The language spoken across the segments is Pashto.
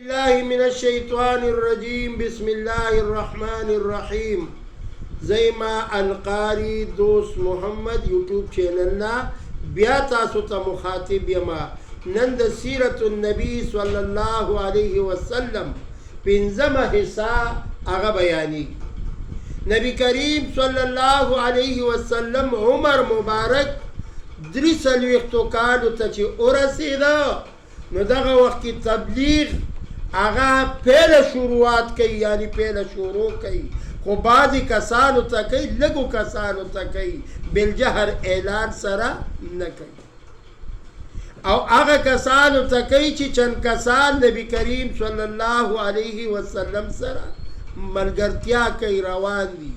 الله من الشيطان الرجيم بسم الله الرحمن الرحيم. زي ما القاري دوست محمد يوتيوب چینل نا بیا تاسو ته مخاطب یما نن د سیرت النبی صلی الله علیه وسلم پنځمه حصہ هغه بیانی. نبی کریم صلی الله علیه وسلم عمر مبارک 43 کالو ته چې ورسېده نو دغه وخت کې تبلیغ هغه پیله شروعات کوي، یعنی پیله شروع کوي، خو بعضې کسانو ته کوي، لږو کسانو ته کوي، بالجهر اعلان سره نه کوي. او هغه کسانو ته کوي چې چند کسان نبی کریم صلی الله علیه وسلم سره ملګرتیا کوي، روان دي.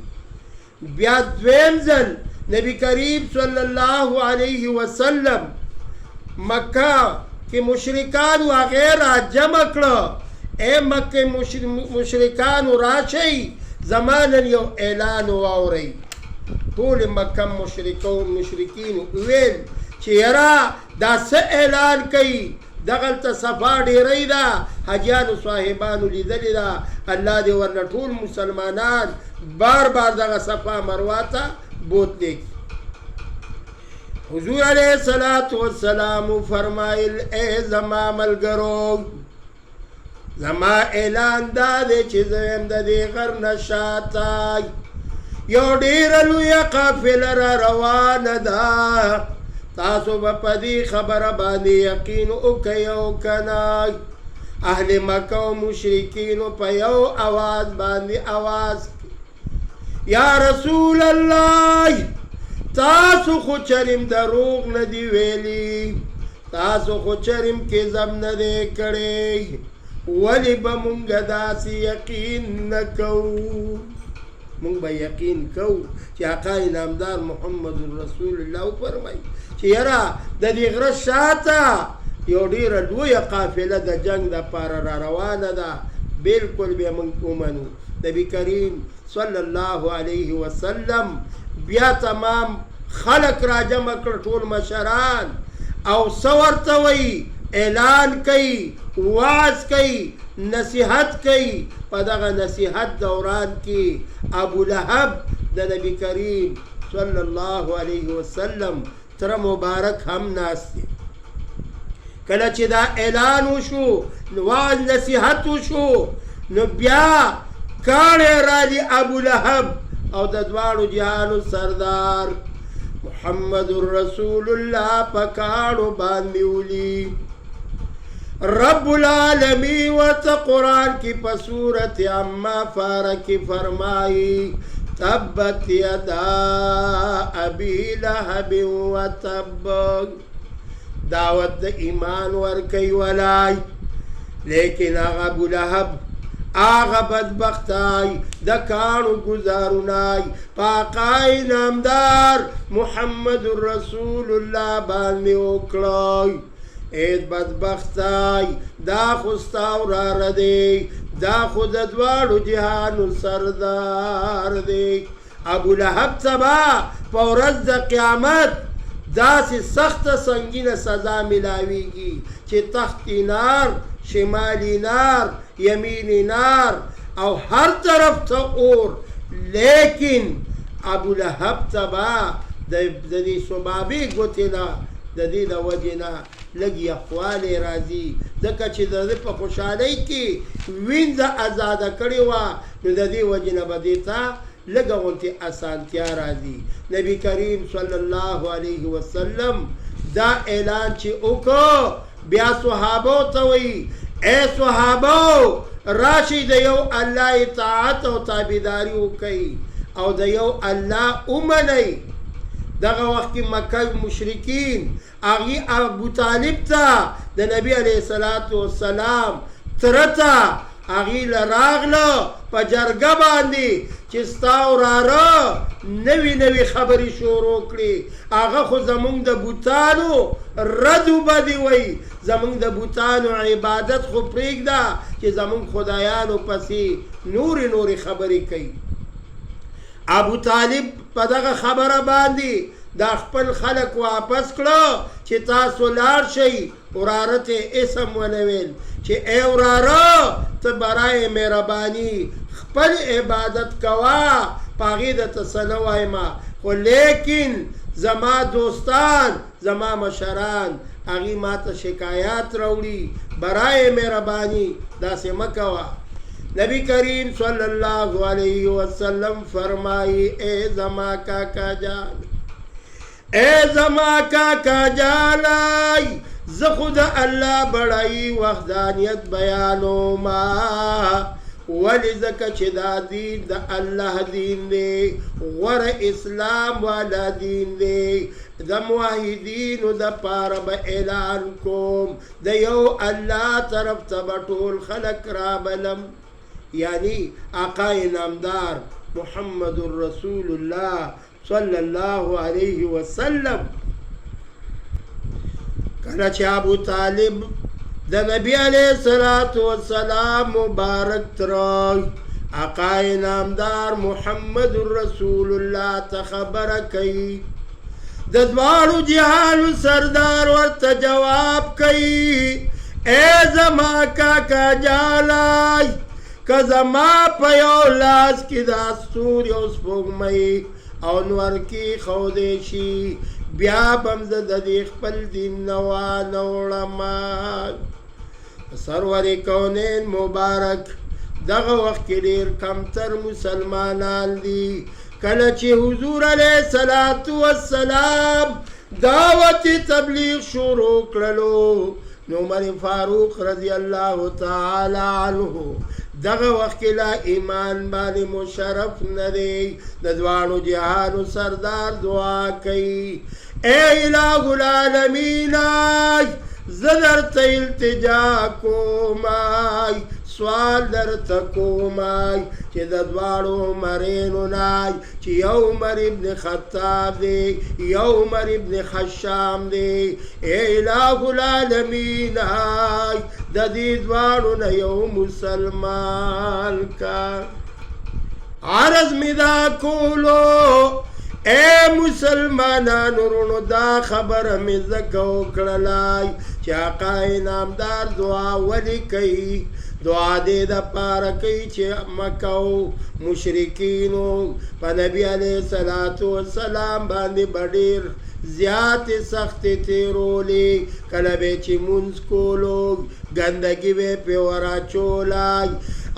بیا دویم ځل نبی کریم صلی الله علیه وسلم مکه کې مشرکانو هغې را جمع کړه، اے مکه مشرکانو راشئ زما نن یو اعلان واورئ. ټول مکه مشرکینو ویل چې یاره دا څه اعلان کوي، دغلته صفا ډیرۍ ده، حاجیانو صاحبانو لیدلې ده، الله دې ورنه ټول مسلمانان بار بار دغه صفا مروه ته بوتلی. حضور علیہ الصلوۃ والسلام فرمایل اے زما ملګرو، زما اعلان دا دی چې زه یم د دې غر نه شاته یو ډېره لویه قافله را روانه ده، تاسو به په دې خبره باندې یقین وکئ او که نه. اهل مکه او مشرکینو په یو اواز باندې اواز یا رسول الله، تاسو خو چریم دروغ نه دی ویلی، تاسو خو چریم کذب نه دی کړی، ولی به مونږ داسې یقین نه کوو. مونږ به یقین کوو چې آقا انعامدار محمد رسول الله وفرمایي چې یاره د دې غره شاته یو ډېره لویه قافله د جنګ دپاره را روانه ده، بلکل بیا مونږ ومنو. نبی کریم صلی الله علیه وسلم بیا تمام خلق را جمع کړ، ټول مشران، او څه ورته وایي، اعلان کوي، واعظ کوي، نصیحت کوي. په دغه نصیحت دوران کې ابو لهب د نبی کریم صلی الله علیه وسلم تر مبارک هم ناست دی. کله چې دا اعلان وشو، واعظ نصیحت وشو، نو بیا کاڼی راځي ابو لهب او د دواړو جهانو سردار محمد رسول الله په کاڼو باندې ولي. رب العالمین ورته قرآن کی په سورت عما فاره کی فرمائی تبت یدا ابی لهب و تب. دعوت د ایمان ورکی ولای، لیکن هغه ابو لهب آغا بدبختای د کانو گزارونای پاقای نامدار محمد رسول الله باندې وکړای. اید بدبختای دا خوستاو را ردی، دا خود دواړو جهانو سردار دی. ابو لهب تبا په ورځ د قیامت داسې سخته سنگینه سزا ملاویږي چې تختی نار، شمالی نار، یمینی نار او هر طرف ته اور. لیکن ابو لهب تبا د دې سبابې ګوتې نه، د دې د وجې نه لږ یخوالی راځي، ځکه چې د ده په خوشحالۍ کې وینځه ازاده کړې وه، نو د دې وجې نه به دې ته لږه غوندې اسانتیا راځي. نبی کریم صلی الله علیه وسلم دا اعلان چې وکړو، بیا صحابو ته وایي اے صحابو راشئ د یو الله اطاعت او تابعداري وکئ او د یو الله ومنئ. دغه وخت کې مکه مشرکین هغې ابو طالب ته د نبی علیه الصلاة والسلام تره ته هغې له راغله په جرګه باندې چې ستا وراره نوي نوي خبرې شروع کړي، هغه خو زمونږ د بوتانو رد و بدې وایي، زمونږ د بوتانو عبادت خو پرېږده چې زمونږ خدایانو پسې نورې خبرې کوي. ابو طالب په دغه خبره باندې دا خپل خلق واپس کړه چې تاسو لاړ شئ وراره ته اسم ونویل چې ای وراره ته برای مهرباني خپل عبادت کوا پاغې درته څه نه وایم خو لیکن زما دوستان زما مشران هغې ما ته شکایات راوړي برای مهرباني داسې مه کوه نبی کریم صلی الله علیه وسلم فرمائی اے زما کاکا جان اے زما کاکا جانای زه خو د الله بڑائی وحدانیت بیانو ما ولی ځکه چې دا دین د الله دین دی غوره اسلام والا دین دی د موحدینو د پاره به اعلان کوم د یو الله طرف ته به ټول خلک رابلم یعنی آقا نامدار محمد رسول الله صلی الله علیه وسلم کله چې ابو طالب د نبی علیه الصلاة والسلام مبارک ترای آقا نامدار محمد رسول الله ته خبره کوي د دواړو جهانو سردار ورته جواب کوي اے زما کاکا جانای که زما په یو لاس کې د ستوري او سپوږمۍ او نور کې ښودی شي بیا به م زه د دې خپل دین نه وانه وړم سرور کونین مبارک دغه وخت کې ډېر کمتر مسلمانان دي کله چې حضور علیه الصلاة والسلام دعوت تبلیغ شروع کړلو نو عمر فاروق رضی الله تعالی عنه دغه وخت کې لا ایمان باندې مشرف نه دی د دواړو جهانو سردار دعا کوي اے الہ العالمین زه درته التجا کومای سوال درته کومای چې د دواړو عمرینو نه چې یو عمر ابن خطاب دی یو عمر ابن خشام دی اے الہ العالمین د دې دواړو نه یو مسلمان کا عرض می دا کولو اے مسلمانانو ورونو دا خبره می ځکه وکړلای چې آقا نامدار دعا ولی کوي دعا دې دپاره کوي چې مکه او مشرکینو په نبي علیه الصلاة والسلام باندې به ډېر زیاتې سختې تېرولې کله به چې مونځ کولو ګندګي به پې وراچولای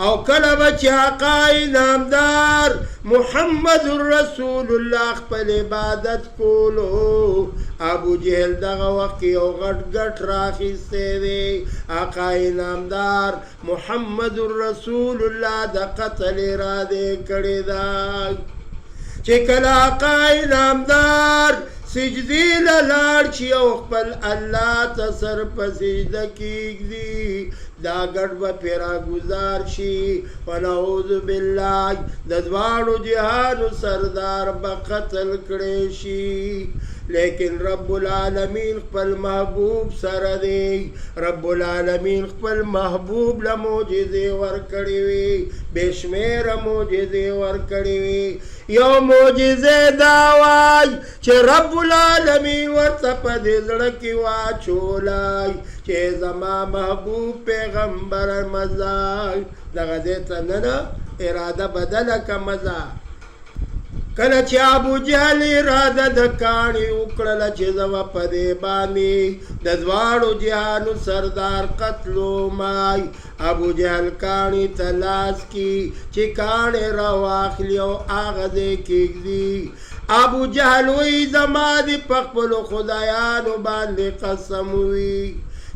او کله به چې آقا نامدار محمد رسول الله خپل عبادت کولو ابو جهل دغه وخت کې یو غټ غټ راخیستی دی آقا نامدار محمد رسول الله د قتل اراده کړې ده چې کله آقا نامدار سجدی للاړ شي او خپل الله ته سر په سجده کیږدي دا ګډ به پرې راګزار شي ونعوذ بالله د دواړو جهانو سردار به قتل کړی شي لیکن رب العالمین خپل محبوب سره دی رب العالمین خپل محبوب له معجزې ورکړې وي بې شمېره معجزې ورکړې وي یو معجزې دا وای چې رب العالمین ورته په دې زړه کې واچولای چې زما محبوب پیغمبر مزاج دغه ځای ته نه ده اراده بدله که مزه کله چې ابو جهل اراده د کاڼي وکړله چې زه به په دې باندې د دواړو جهانو سردار قتلومای ابو جهل کاڼي ته لاس کی چې کاڼي راواخلي او هغه ځای کېږدي ابو جهل وی زما دې په خپلو خدایانو باندې قسم وي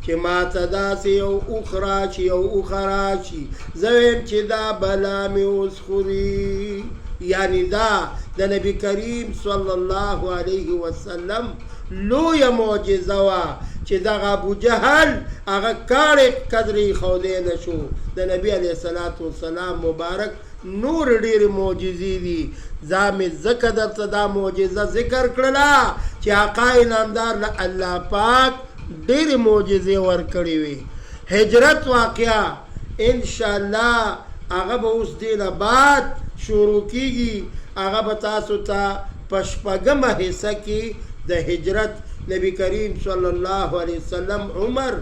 چې ما ته داسې یو اوښ راشي یو اوښه راشي زه ویم چې دا بلا مې اوس خوري یعنی دا د نبی کریم صلی الله علیه وسلم لویه معجزه وه چې دغه ابو جهل هغه کاڼې قدرې ښودی نه شو د نبی علیه الصلاة والسلام مبارک نور ډېرې معجزې دي دا مې ځکه درته دا معجزه ذکر کړله چې آقا نامدار له الله پاک ډېرې معجزې ورکړې وي هجرت واقعه انشاءالله هغه به اوس دې نه بعد شروع کیږي هغه به تاسو ته په شپږمه حصه کې د هجرت نبی کریم صلی الله علیه وسلم عمر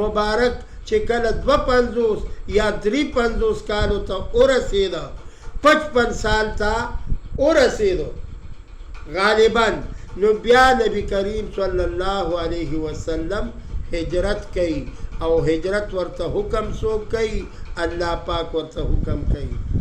مبارک چې کله 52 یا 53 کالو ته ورسېده 55 سال ته ورسېدو غالبا نو بیا نبی کریم صلی الله علیه وسلم هجرت کوي او هجرت ورته حکم څوک کوي الله پاک ورته حکم کوي